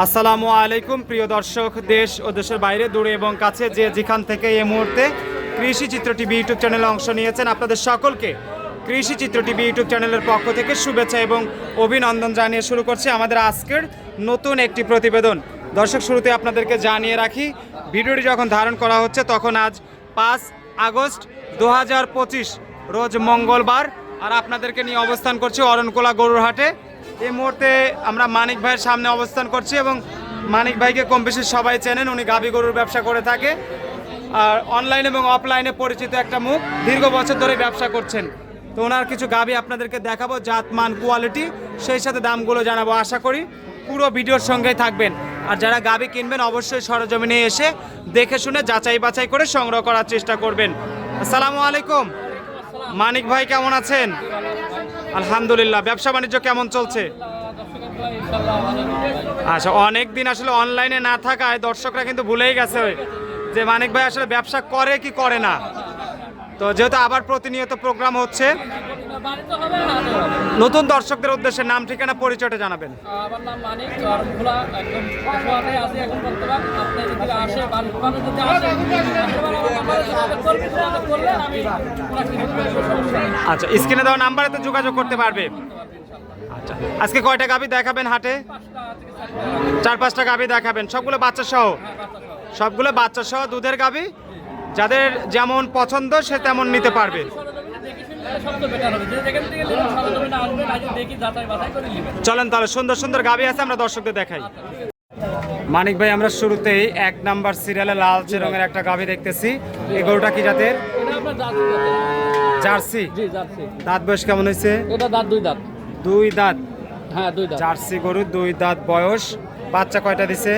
আসসালামু আলাইকুম প্রিয় দর্শক, দেশ ও দেশের বাইরে দূরে এবং কাছে যে যেখান থেকে এই মুহূর্তে কৃষি চিত্র টিভি ইউটিউব চ্যানেলে অংশ নিয়েছেন, আপনাদের সকলকে কৃষি চিত্র টিভি ইউটিউব চ্যানেলের পক্ষ থেকে শুভেচ্ছা এবং অভিনন্দন জানিয়ে শুরু করছি আমাদের আজকের নতুন একটি প্রতিবেদন। দর্শক, শুরুতে আপনাদেরকে জানিয়ে রাখি, ভিডিওটি যখন ধারণ করা হচ্ছে তখন আজ 5 আগস্ট 2025 রোজ মঙ্গলবার, আর আপনাদেরকে নিয়ে অবস্থান করছি অরণকোলা গরুর হাটে। এই মুহূর্তে আমরা মানিক ভাইয়ের সামনে অবস্থান করছি এবং মানিক ভাইকে কম বেশি সবাই চেনেন। উনি গাভী গরুর ব্যবসা করে থাকে, আর অনলাইন এবং অফলাইনে পরিচিত একটা মুখ, দীর্ঘ বছর ধরে ব্যবসা করছেন। তো ওনার কিছু গাভী আপনাদেরকে দেখাবো, জাত মান কোয়ালিটি, সেই সাথে দামগুলো জানাবো। আশা করি পুরো ভিডিওর সঙ্গেই থাকবেন। আর যারা গাভী কিনবেন অবশ্যই সরজমিনে এসে দেখে শুনে যাচাই বাছাই করে সংগ্রহ করার চেষ্টা করবেন। আসসালামু আলাইকুম মানিক ভাই, কেমন আছেন? আলহামদুলিল্লাহ। ব্যবসা বাণিজ্য কেমন চলছে? আচ্ছা, অনেক দিন আসলে অনলাইনে না থাকায় দর্শকরা কিন্তু ভুলেই গেছে যে মানিক ভাই আসলে ব্যবসা করে কি করে না। তো যেহেতু আবার প্রতিনিয়ত প্রোগ্রাম হচ্ছে, নতুন দর্শকদের উদ্দেশ্যে নাম ঠিকানা পরিচয়টা জানাবেন। আমার নাম মানিক, অরণকোলা একদম পেশোয়ারে আছি এখন বর্তমান। আপনি যদি আসে বাড়ির যদি আসে আমি আচ্ছা, স্ক্রিনে দেওয়া নাম্বারে তো যোগাযোগ করতে পারবে। আচ্ছা, আজকে কয়টা গাভী দেখাবেন হাটে? 4-5টা গাভী দেখাবেন, সবগুলো বাচ্চা সহ? সবগুলো বাচ্চা সহ দুধের গাভী, যাদের যেমন পছন্দ সে তেমন নিতে পারবে। চলেন তাহলে, সুন্দর সুন্দর গাভী আছে, আমরা দর্শকদের দেখাই। মানিক ভাই, আমরা শুরুতেই 1 নাম্বার সিরিয়ালে লালচে রঙের একটা গাভী দেখতেছি। এই গরুটা কি জাতের? জার্সি। দাঁত বয়স কেমন হয়েছে? এটা দাঁত 2 দাঁত। 2 দাঁত? হ্যাঁ, 2 দাঁত। জার্সি গরু 2 দাঁত বয়স। বাচ্চা কয়টা দিছে?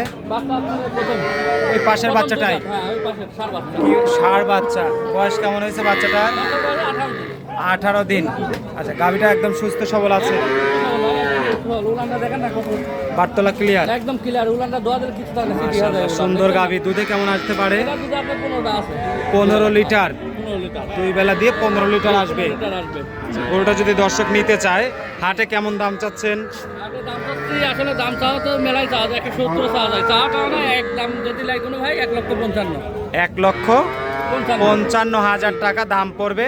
ওই পাশের বাচ্চাটাই? ষাঁড় বাচ্চা। বয়স কেমন হয়েছে বাচ্চাটার? 18 দিন। আচ্ছা, গাভীটা একদম সুস্থ সবল আছে? বাটতলা ক্লিয়ার? একদম ক্লিয়ার। উলানটা দোয়াদের কিছু থাকে না। সুন্দর গাভী। দুধে কেমন আসতে পারে? 15 লিটার। 2 বেলা দিয়ে 15 লিটার আসবে। গরুটা যদি দর্শক নিতে চায়, হাটে কেমন দাম চাচ্ছেন? আসলে দাম চাওয়া তো মেলাই চাওয়া যায়, 170 চাওয়া যায়। চাওয়া পাওয়া না এক দাম যদি লাই কোনো ভাই 1,55,000। 1,55,000 টাকা দাম পড়বে।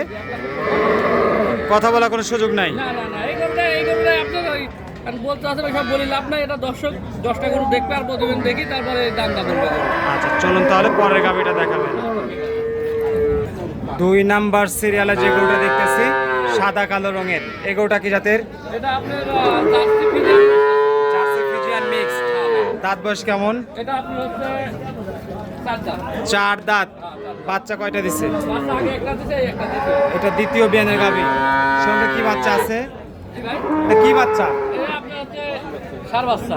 কথা বলার কোনো সুযোগ নাই? না না না, এই গরুটা আপনার ওই বলতে আছে সব বলি লাভ নাই। এটা দর্শক 10টা গরু দেখবে আর প্রতিদিন দেখি, তারপরে দাম বলবে। আচ্ছা, চলুন তাহলে পরের গাভীটা দেখাবেন। 2 নাম্বার সিরিয়ালে যে গরুটা দেখতেছি সাদা কালো রঙের, এই গরুটা কি জাতের? এটা আপনার জার্সি ফিজিয়ান মিক্স। দাঁত বয়স কেমন? এটা আপনার হচ্ছে 4 দাঁত। 4 দাঁত। বাচ্চা কয়টা দিছে? বাচ্চা আগে একটা দিছে, একটা দিছে। এটা দ্বিতীয় বিয়ানের গাভী। সঙ্গে কি বাচ্চা আছে? কি ভাই? এটা কি বাচ্চা? এটা আপনার হচ্ছে ষাঁড় বাচ্চা।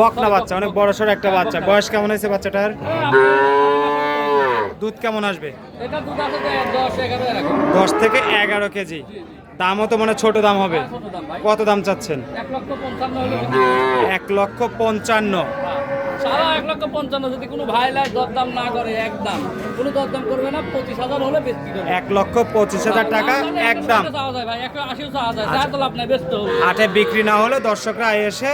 বকনা বাচ্চা, অনেক বড় সড় একটা বাচ্চা। বয়স কেমন হয়েছে বাচ্চাটার? দুধ কেমন আসবে? এটা দুধ আছে 10-11 এরকম। 10 থেকে 11 কেজি। দামও তো মানে ছোট দাম হবে। ছোট দাম ভাই। কত দাম চাচ্ছেন? 1,55,000 হলো। 1,55,000। সারা 1,55,000 যদি কোনো ভাই লাই দরদাম না করে, একদম কোনো দরদাম করবে না। 25,000 হলে বেশি করবে। 1,25,000 টাকা একদম। চাওয়া যায় ভাই, 180 চাওয়া যায়। যা তো লাভ নাই, ব্যস্ত হবে। হাটে বিক্রি না হলে দর্শকরা এসে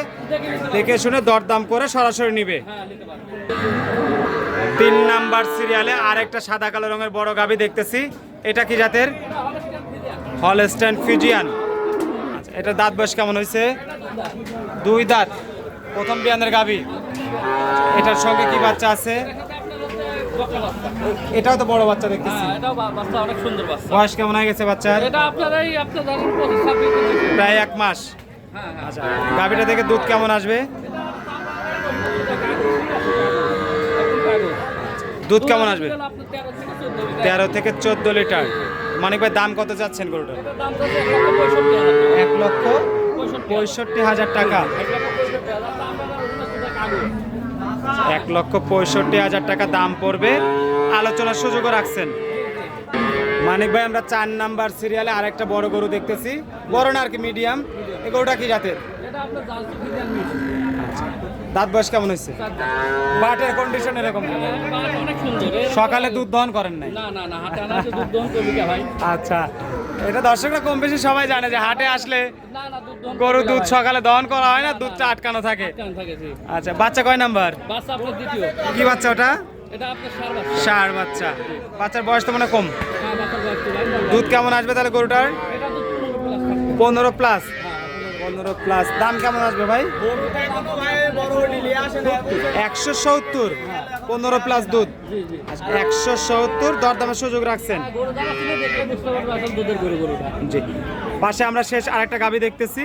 দেখে শুনে দরদাম করে সরাসরি নিবে। হ্যাঁ, নিতে পারবে। 3 নাম্বার সিরিয়ালে আরেকটা সাদা কালো রঙের বড় গাভী দেখতেছি। এটা কি জাতের? Holstein Friesian. আচ্ছা, এটা দাঁত বয়স কেমন হয়েছে? 2 দাঁত। প্রথম বিয়ানের গাভী। এটার সঙ্গে কি বাচ্চা আছে? এটাও তো বড় বাচ্চা দেখতেছি। হ্যাঁ, এটাও বাচ্চা অনেক সুন্দর বাচ্চা। বয়স কেমন হয়ে গেছে বাচ্চার? এটা আপনার ধরেন 25-26 প্রায় 1 মাস। হ্যাঁ, হ্যাঁ। আচ্ছা, গাভীটা থেকে দুধ কেমন আসবে? দুধ কেমন আসবে? 13 থেকে 14 লিটার। মানিক ভাই, দাম কত চাচ্ছেন গরুটার? 1,65,000 টাকা। 1,65,000 টাকা দাম পড়বে। আলোচনার সুযোগও রাখছেন। মানিক ভাই, আমরা 4 নাম্বার সিরিয়ালে আরেকটা বড় গরু দেখতেছি। বড় না আর কি, মিডিয়াম। এই গরুটা কি জাতের? দাঁত বয়স কেমন হয়েছে? বাটের কন্ডিশন এরকম? অনেক সুন্দর। সকালে দুধ দহন করেন নাই? না না না, হাতে আনা দুধ দহন করবি ভাই। আচ্ছা, এটা দর্শকরা কম বেশি সবাই জানে যে হাটে আসলে না না দুধ দহন গরু করা দুধ হয়। সকালে দহন করা হয় না, দুধটা আটকানো থাকে। কেমন থাকে জি। আচ্ছা, বাচ্চা কয় নাম্বার? বাচ্চা আপনার দ্বিতীয়। কি বাচ্চা ওটা? এটা আপনার সার বাচ্চা। ষাঁড় বাচ্চা। বাচ্চার বয়স তো মনে হয় কম। হ্যাঁ বাচ্চার বয়স তো ভাই। দুধ কেমন আসবে তাহলে গরুটার? এটা দুধ 15 প্লাস থাকবে। 15 প্লাস। হ্যাঁ 15 প্লাস। দাম কেমন আসবে ভাই? 170। 15 প্লাস দুধ। জি জি। 170 দরদামের সুযোগ রাখছেন। গরু যারা চিনে দেখলে বুঝতে পারবে আসলে দুধের গরুটা। জি। পাশে আমরা শেষ আরেকটা গাবি দেখতেছি।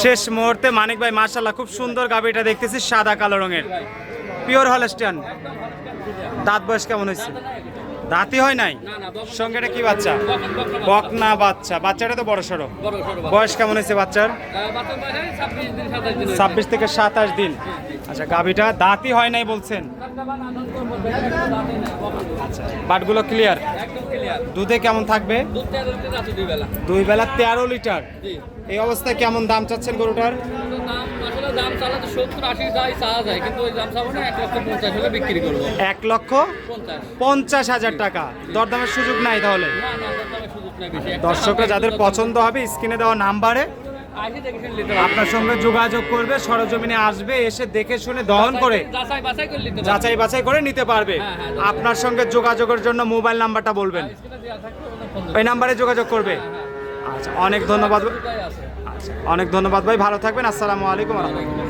শেষ মুহূর্তে মানিক ভাই মাশাআল্লাহ খুব সুন্দর গাবিটা দেখতেছি, সাদা কালো রঙের, পিওর হলস্টিয়ান। দাঁত বয়স কেমন হয়েছে? দাঁতই হয় নাই। না না বকনা সঙ্গে এটা কি বাচ্চা? বাচ্চা। বকনা বাচ্চা। বাচ্চাটা তো বড় সড়ো। বড় সরো বাচ্চা। বয়স কেমন হয়েছে বাচ্চার? বাচ্চার বয়স 26 দিন 27 দিন। 26 থেকে 27 দিন। আচ্ছা, গাবিটা দাঁতই হয় নাই বলছেন। আচ্ছা, বাটগুলো ক্লিয়ার। একদম ক্লিয়ার। দুধে কেমন থাকবে? দুধ 13 লিটার আছে 2 বেলা। 2 বেলা 13 লিটার। জি। এই অবস্থায় কেমন দাম চাচ্ছেন গরুটার? তো দাম আসলে দাম চালা তো 70-80 যাই চাওয়া যায়, কিন্তু ওই দাম চাবো না, 1,50,000 হলে বিক্রি করবো। 1,50,000 টাকা। দরদামের সুযোগ নাই তাহলে? না না দামের সুযোগ নাই বেশি। দর্শকরা যাদের পছন্দ হবে স্ক্রিনে দেওয়া নাম্বারে আসি দেখে শুনে নিতে পারবে। আপনার সঙ্গে যোগাযোগ করবে, সরজমিনে আসবে, এসে দেখে শুনে দহন করে যাচাই বাছাই করে নিতে পারবে। যাচাই বাছাই করে নিতে পারবে। হ্যাঁ, হ্যাঁ, আপনার সঙ্গে যোগাযোগের জন্য মোবাইল নাম্বারটা বলবেন, স্ক্রিনে দেওয়া থাকবে, ওটা ফোন ওই নাম্বারে যোগাযোগ করবে। আচ্ছা, অনেক ধন্যবাদ। দেওয়া আছে। আচ্ছা, অনেক ধন্যবাদ ভাই, ভালো থাকবেন। আসসালামু আলাইকুম ওয়া রাহমাতুল্লাহ।